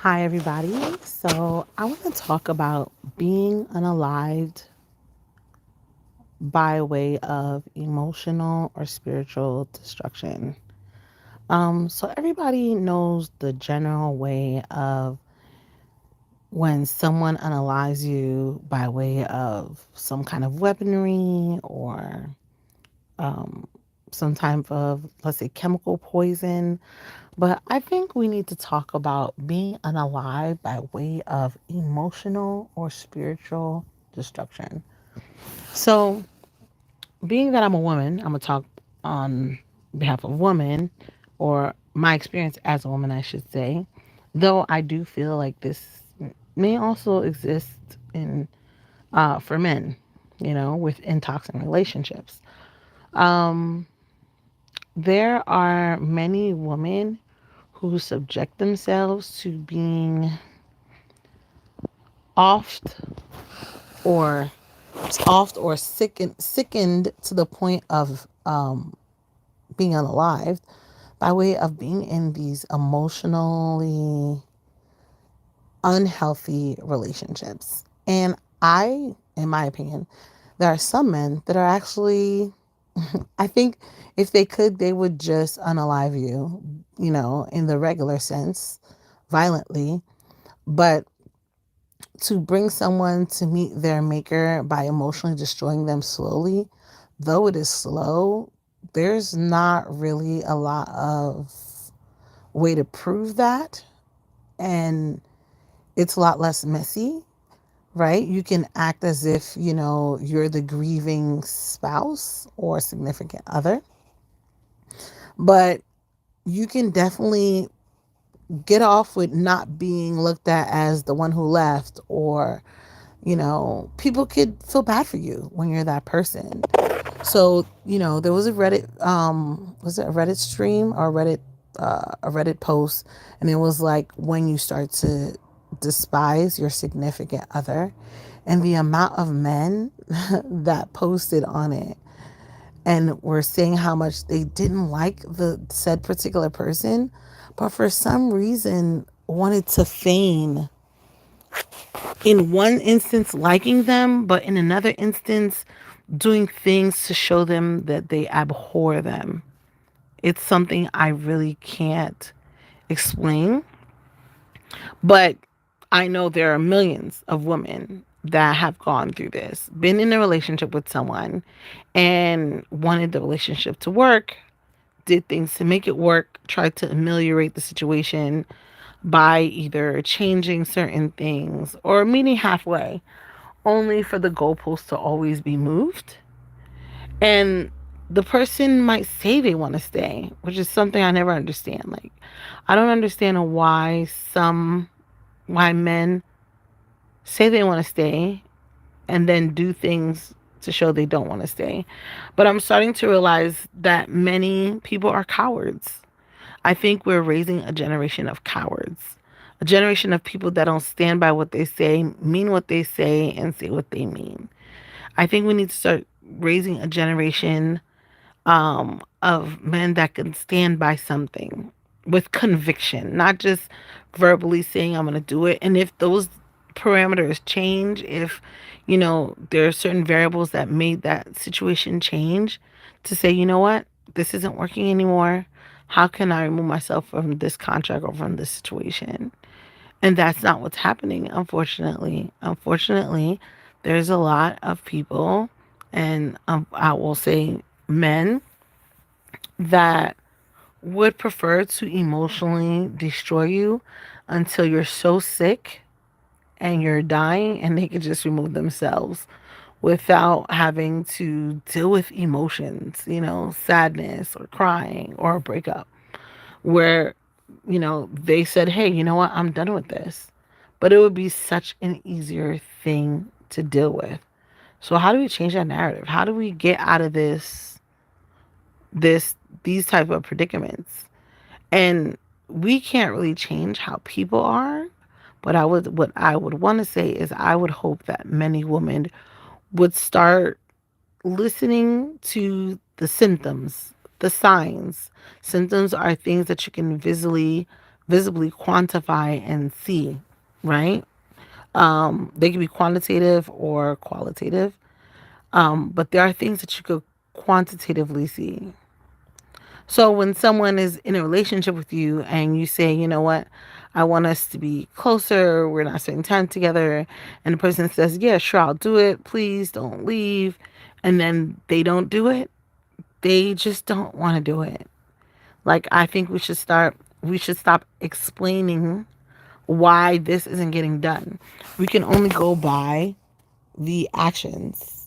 Hi, everybody. So, I want to talk about being unalived by way of emotional or spiritual destruction. So, everybody knows the general way of when someone unalives you by way of some kind of weaponry or um, some type of, let's say, chemical poison. But I think we need to talk about being unalive by way of emotional or spiritual destruction. So, being that I'm a woman, I'm going to talk on behalf of women or my experience as a woman, I should say. Though I do feel like this may also exist in for men, within toxic relationships. Um, there are many women who subject themselves to being oft or sickened to the point of being unalived by way of being in these emotionally unhealthy relationships. And in my opinion, there are some men that are actually, I think if they could, they would just unalive you, in the regular sense, violently. But to bring someone to meet their maker by emotionally destroying them slowly, though it is slow, there's not really a lot of way to prove that. And it's a lot less messy, right? You can act as if, you're the grieving spouse or significant other, but you can definitely get off with not being looked at as the one who left, or people could feel bad for you when you're that person. So, there was a Reddit, was it a Reddit stream or a Reddit post, and it was like when you start to despise your significant other, and the amount of men that posted on it and were saying how much they didn't like the said particular person, but for some reason wanted to feign in one instance liking them, but in another instance doing things to show them that they abhor them. It's something I really can't explain, but I know there are millions of women that have gone through this, been in a relationship with someone and wanted the relationship to work, did things to make it work, tried to ameliorate the situation by either changing certain things or meeting halfway, only for the goalpost to always be moved. And the person might say they want to stay, which is something I never understand. Like, I don't understand why men say they want to stay and then do things to show they don't want to stay. But I'm starting to realize that many people are cowards. I think we're raising a generation of cowards, a generation of people that don't stand by what they say, mean what they say, and say what they mean. I think we need to start raising a generation of men that can stand by something with conviction, not just verbally saying, I'm going to do it. And if those parameters change, if, there are certain variables that made that situation change, to say, you know what, this isn't working anymore. How can I remove myself from this contract or from this situation? And that's not what's happening, unfortunately. Unfortunately, there's a lot of people, and I will say men, that would prefer to emotionally destroy you until you're so sick and you're dying and they could just remove themselves without having to deal with emotions, sadness or crying or a breakup, where, they said, hey, you know what, I'm done with this. But it would be such an easier thing to deal with. So how do we change that narrative? How do we get out of this these type of predicaments? And we can't really change how people are, but what I would want to say is I would hope that many women would start listening to the symptoms, the signs. Symptoms are things that you can visibly visibly quantify and see, right? They can be quantitative or qualitative, but there are things that you could quantitatively see. So when someone is in a relationship with you and you say, you know what, I want us to be closer, we're not spending time together, and the person says, yeah, sure, I'll do it, please don't leave, and then they don't do it, they just don't want to do it. Like, I think we should stop explaining why this isn't getting done. We can only go by the actions.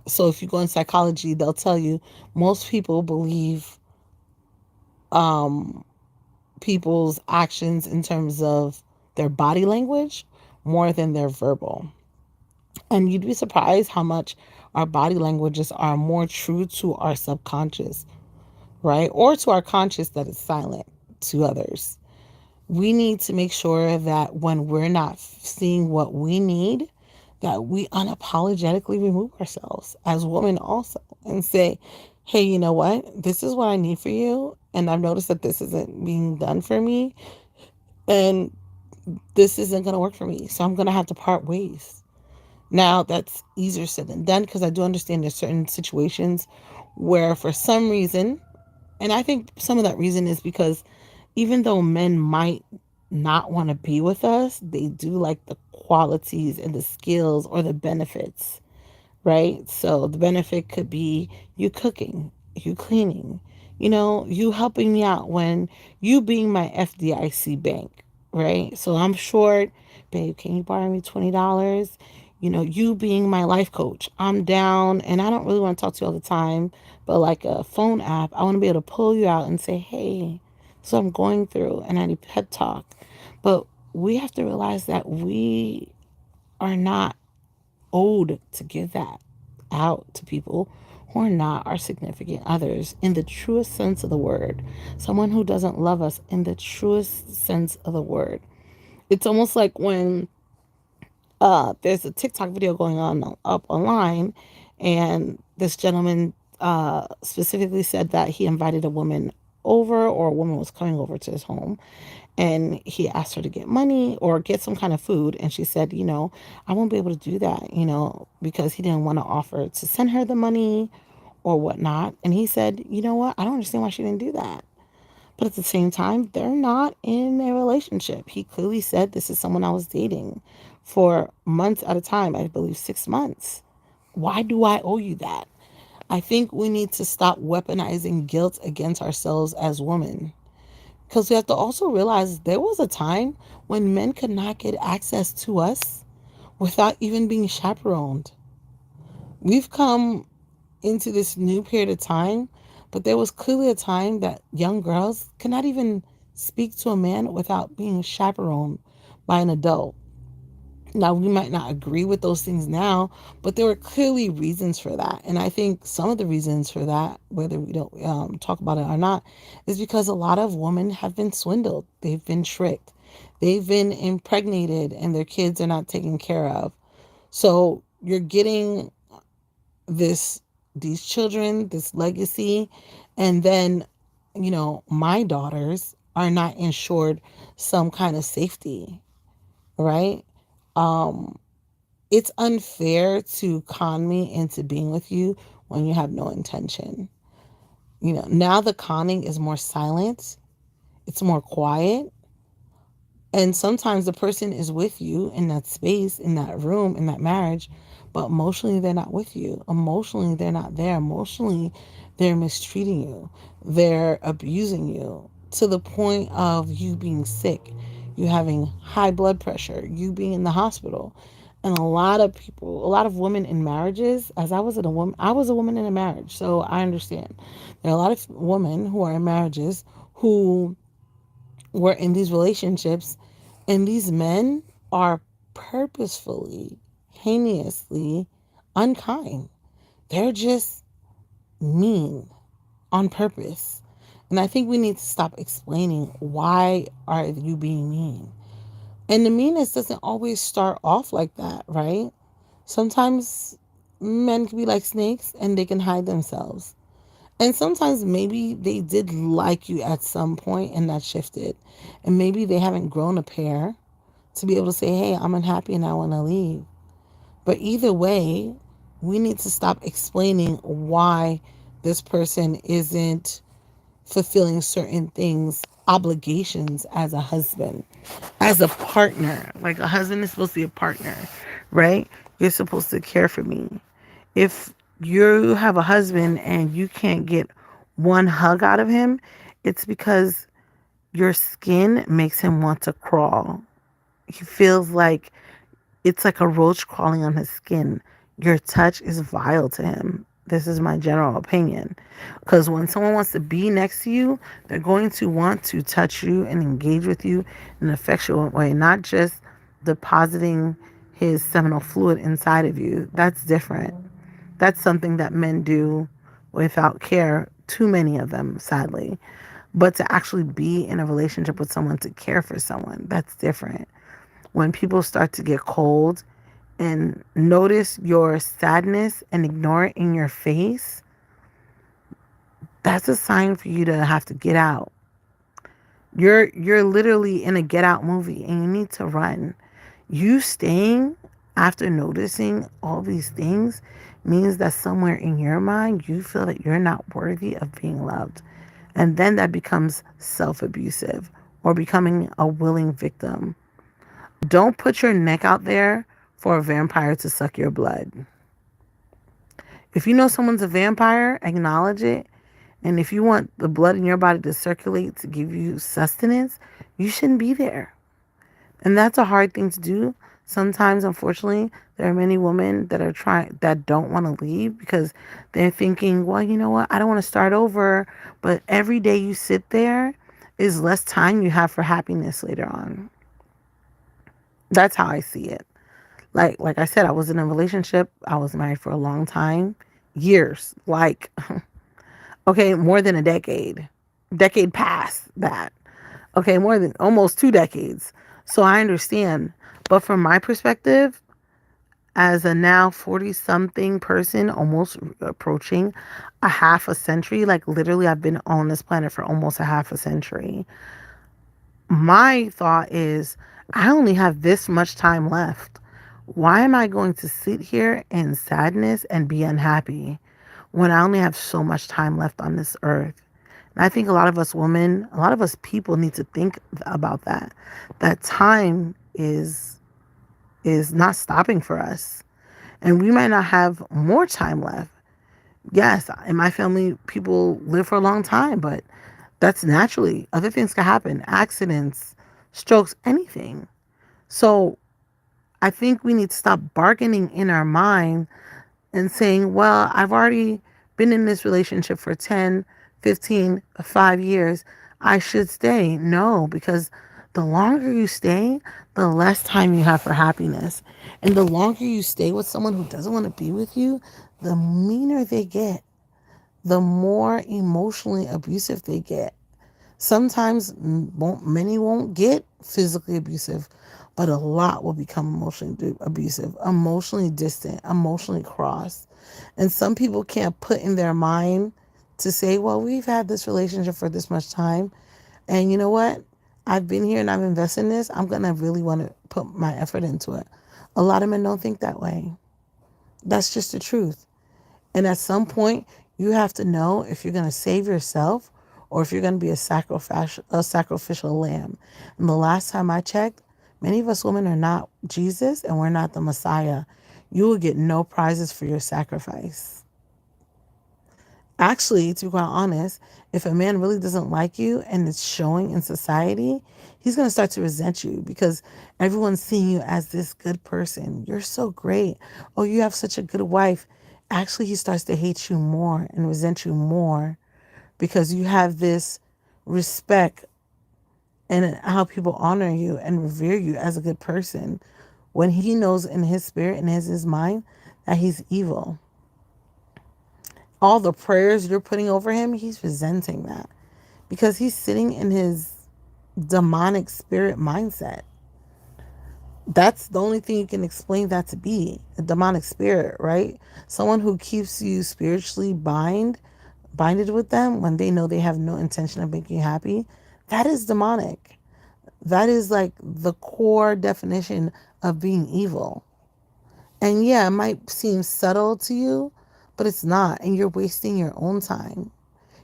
So if you go in psychology, they'll tell you most people believe um, people's actions in terms of their body language more than their verbal. And you'd be surprised how much our body languages are more true to our subconscious, right? Or to our conscious that is silent to others. We need to make sure that when we're not seeing what we need, that we unapologetically remove ourselves as women also and say, hey, you know what? This is what I need for you. And I've noticed that this isn't being done for me. And this isn't going to work for me. So I'm going to have to part ways. Now, that's easier said than done because I do understand there's certain situations where, for some reason, and I think some of that reason is because even though men might not want to be with us, they do like the qualities and the skills or the benefits, right? So the benefit could be you cooking, you cleaning, you helping me out when you being my FDIC bank, right? So I'm short, babe, can you borrow me $20? You being my life coach. I'm down and I don't really want to talk to you all the time, but like a phone app, I want to be able to pull you out and say, hey, so I'm going through and I need pep talk. But we have to realize that we are not owed to give that out to people who are not our significant others in the truest sense of the word. Someone who doesn't love us in the truest sense of the word. It's almost like when there's a TikTok video going on up online, and this gentleman specifically said that he invited a woman over, or a woman was coming over to his home, and he asked her to get money or get some kind of food, and she said, I won't be able to do that, because he didn't want to offer to send her the money or whatnot. And he said, you know what, I don't understand why she didn't do that. But at the same time, they're not in a relationship. He clearly said, this is someone I was dating for months at a time, I believe 6 months. Why do I owe you that? I think we need to stop weaponizing guilt against ourselves as women. Because we have to also realize there was a time when men could not get access to us without even being chaperoned. We've come into this new period of time, but there was clearly a time that young girls could not even speak to a man without being chaperoned by an adult. Now, we might not agree with those things now, but there were clearly reasons for that. And I think some of the reasons for that, whether we don't talk about it or not, is because a lot of women have been swindled. They've been tricked. They've been impregnated and their kids are not taken care of. So you're getting this these children, this legacy, and then, my daughters are not insured some kind of safety, right? Um, it's unfair to con me into being with you when you have no intention. Now the conning is more silent, it's more quiet. And sometimes the person is with you in that space, in that room, in that marriage, but emotionally they're not with you. Emotionally they're not there. Emotionally they're mistreating you. They're abusing you to the point of you being sick, you having high blood pressure, you being in the hospital. And a lot of people, a lot of women in marriages, as I was a woman in a marriage, so I understand. There are a lot of women who are in marriages who were in these relationships, and these men are purposefully, heinously unkind. They're just mean on purpose. And I think we need to stop explaining why are you being mean. And the meanness doesn't always start off like that, right? Sometimes men can be like snakes and they can hide themselves. And sometimes maybe they did like you at some point and that shifted. And maybe they haven't grown a pair to be able to say, hey, I'm unhappy and I want to leave. But either way, we need to stop explaining why this person isn't fulfilling certain things, obligations as a husband, as a partner. Like a husband is supposed to be a partner, right? You're supposed to care for me. If you have a husband and you can't get one hug out of him, it's because your skin makes him want to crawl. He feels like it's like a roach crawling on his skin. Your touch is vile to him. This is my general opinion. Because when someone wants to be next to you, they're going to want to touch you and engage with you in an affectionate way, not just depositing his seminal fluid inside of you. That's different. That's something that men do without care, too many of them, sadly. But to actually be in a relationship with someone, to care for someone, that's different. When people start to get cold and notice your sadness and ignore it in your face, that's a sign for you to have to get out. You're literally in a get out movie and you need to run. You staying after noticing all these things means that somewhere in your mind you feel that you're not worthy of being loved. And then that becomes self-abusive or becoming a willing victim. Don't put your neck out there for a vampire to suck your blood. If you know someone's a vampire, acknowledge it. And if you want the blood in your body to circulate to give you sustenance, you shouldn't be there. And that's a hard thing to do. Sometimes, unfortunately, there are many women that don't want to leave because they're thinking, well, you know what? I don't want to start over. But every day you sit there is less time you have for happiness later on. That's how I see it. Like I said, I was in a relationship. I was married for a long time, years, like okay, more than a decade. Decade past that. Okay, more than almost 2 decades. So I understand. But from my perspective, as a now 40 something person, almost approaching a half a century, like literally, I've been on this planet for almost a half a century. My thought is, I only have this much time left. Why am I going to sit here in sadness and be unhappy when I only have so much time left on this earth? And I think a lot of us women, a lot of us people need to think about that. That time is not stopping for us. And we might not have more time left. Yes, in my family, people live for a long time, but that's naturally. Other things can happen, accidents, strokes, anything. So I think we need to stop bargaining in our mind and saying, well, I've already been in this relationship for 10, 15, 5 years. I should stay. No, because the longer you stay, the less time you have for happiness. And the longer you stay with someone who doesn't want to be with you, the meaner they get, the more emotionally abusive they get. Sometimes many won't get physically abusive, but a lot will become emotionally abusive, emotionally distant, emotionally cross. And some people can't put in their mind to say, well, we've had this relationship for this much time. And you know what? I've been here and I've invested in this. I'm going to really want to put my effort into it. A lot of men don't think that way. That's just the truth. And at some point, you have to know if you're going to save yourself or if you're going to be a sacrificial lamb. And the last time I checked, many of us women are not Jesus and we're not the Messiah. You will get no prizes for your sacrifice. Actually, to be quite honest, if a man really doesn't like you and it's showing in society, he's going to start to resent you because everyone's seeing you as this good person. You're so great. Oh, you have such a good wife. Actually, he starts to hate you more and resent you more because you have this respect and how people honor you and revere you as a good person when he knows in his spirit and in his mind that he's evil. All the prayers you're putting over him, he's resenting that because he's sitting in his demonic spirit mindset. That's the only thing you can explain that to be, a demonic spirit, right? Someone who keeps you spiritually binded with them when they know they have no intention of making you happy, that is demonic. That is like the core definition of being evil. And yeah, it might seem subtle to you, but it's not. And you're wasting your own time.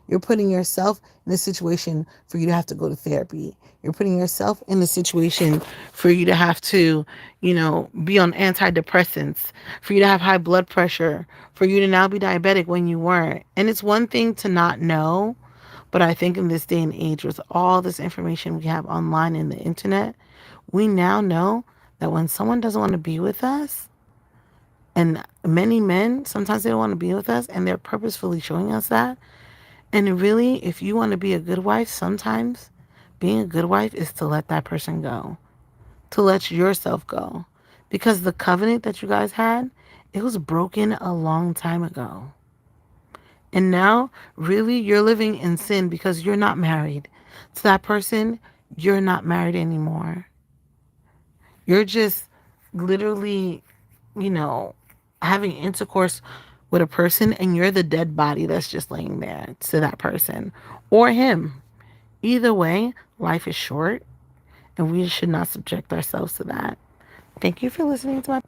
You're putting yourself in a situation for you to have to go to therapy. You're putting yourself in a situation for you to have to, be on antidepressants, for you to have high blood pressure, for you to now be diabetic when you weren't. And it's one thing to not know, but I think in this day and age, with all this information we have online in the internet, we now know that when someone doesn't want to be with us, and many men, sometimes they don't want to be with us, and they're purposefully showing us that. And really, if you want to be a good wife, sometimes being a good wife is to let that person go, to let yourself go. Because the covenant that you guys had, it was broken a long time ago. And now, really, you're living in sin because you're not married to that person. You're not married anymore. You're just literally, you know, having intercourse with a person, and you're the dead body that's just laying there to that person or him. Either way, life is short and we should not subject ourselves to that. Thank you for listening to my